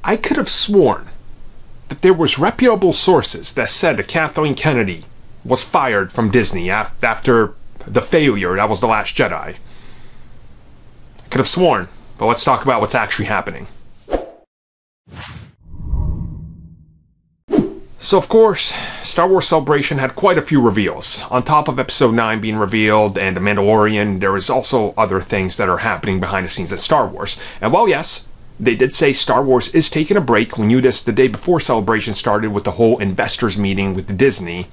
I could have sworn that there was reputable sources that said that Kathleen Kennedy was fired from Disney after the failure that was The Last Jedi. I could have sworn, but let's talk about what's actually happening. So of course, Star Wars Celebration had quite a few reveals. On top of Episode 9 being revealed and The Mandalorian, there is also other things that are happening behind the scenes at Star Wars. And while yes, they did say Star Wars is taking a break. We knew this the day before Celebration started with the whole investors meeting with Disney.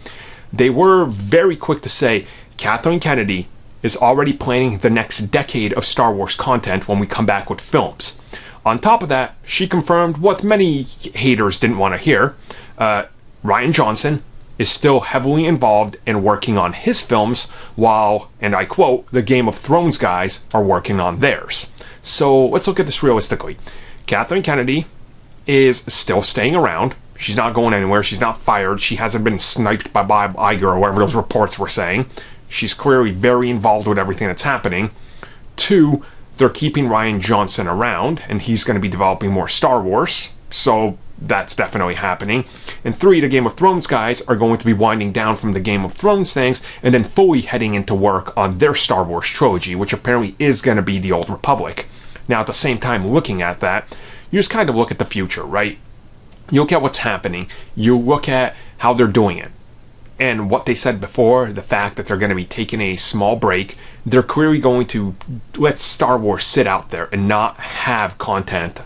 They were very quick to say Kathleen Kennedy is already planning the next decade of Star Wars content when we come back with films. On top of that, she confirmed what many haters didn't want to hear. Rian Johnson is still heavily involved in working on his films while, and I quote, the Game of Thrones guys are working on theirs. So let's look at this realistically. Kathleen Kennedy is still staying around. She's not going anywhere. She's not fired. She hasn't been sniped by Bob Iger or whatever those reports were saying. She's clearly very involved with everything that's happening. 2, they're keeping Rian Johnson around, and he's going to be developing more Star Wars. So that's definitely happening. And 3, the Game of Thrones guys are going to be winding down from the Game of Thrones things and then fully heading into work on their Star Wars trilogy, which apparently is going to be the Old Republic. Now, at the same time, looking at that, you just kind of look at the future, right? You look at what's happening. You look at how they're doing it. And what they said before, the fact that they're going to be taking a small break, they're clearly going to let Star Wars sit out there and not have content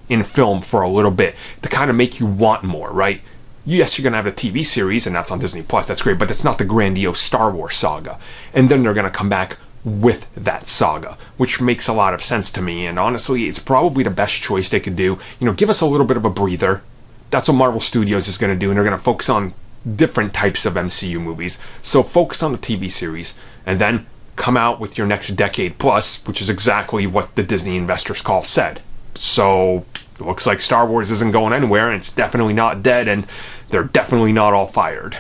in film for a little bit to kind of make you want more, right? Yes, you're going to have the TV series, and that's on Disney+, that's great, but it's not the grandiose Star Wars saga. And then they're going to come back with that saga, which makes a lot of sense to me, and honestly, it's probably the best choice they could do. You know, give us a little bit of a breather. That's what Marvel Studios is going to do, and they're going to focus on different types of MCU movies. So focus on the TV series, and then come out with your next decade plus, which is exactly what the Disney investors call said. So it looks like Star Wars isn't going anywhere, and it's definitely not dead, and they're definitely not all fired.